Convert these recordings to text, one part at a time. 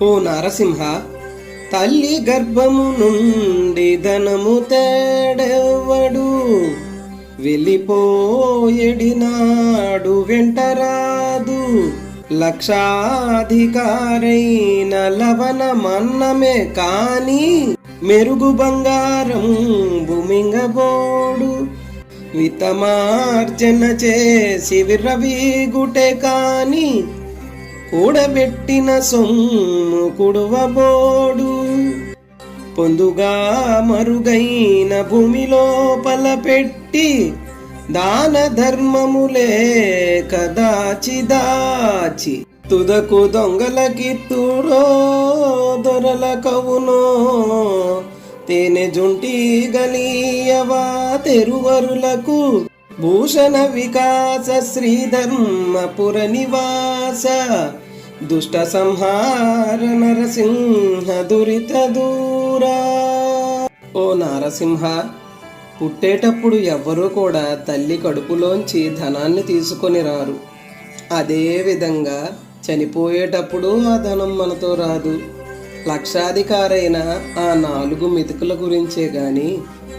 ఓ నారసింహ, తల్లి గర్భము నుండి ధనము తేడెవ్వడు, వెళ్ళిపోయేడినాడు వెంటరాదు. లక్షాధికారైన లవణ మన్నమే కాని మెరుగు బంగారం భూమింగబోడు. వితమార్జన చేసి విర్రవీగుటే కాని కూడబెట్టిన సొమ్ము కుడువబోడు. పొందుగా మరుగైన భూమి లోపల పెట్టి దాన ధర్మములే కదాచి దాచి తుదకు దొంగలకిత్తురో దొరల కవునో. తేనె జుంటి గలీయవా తెరువరులకు భూషణ వికాస శ్రీధర్మపుర నివాస. దుష్ట సంహార నరసింహ దురిత దూరా. ఓ నారసింహ, పుట్టేటప్పుడు ఎవ్వరూ కూడా తల్లి కడుపులోంచి ధనాన్ని తీసుకొని రారు. అదే విధంగా చనిపోయేటప్పుడు ఆ ధనం మనతో రాదు. లక్షాధికారైన ఆ 4 మెతుకుల గురించే గాని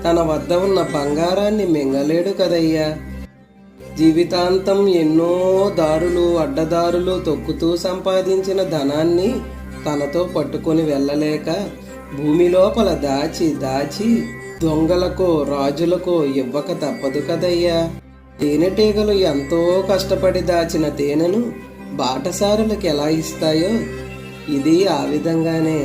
తన వద్ద ఉన్న బంగారాన్ని మింగలేడు కదయ్యా. జీవితాంతం ఎన్నో దారులు అడ్డదారులు తొక్కుతూ సంపాదించిన ధనాన్ని తనతో పట్టుకొని వెళ్ళలేక భూమి లోపల దాచి దాచి దొంగలకో రాజులకో ఇవ్వక తప్పదు కదయ్యా. తేనెటీగలు ఎంతో కష్టపడి దాచిన తేనెను బాటసారులకు ఎలా ఇస్తాయో ఇది ఆ విధంగానే.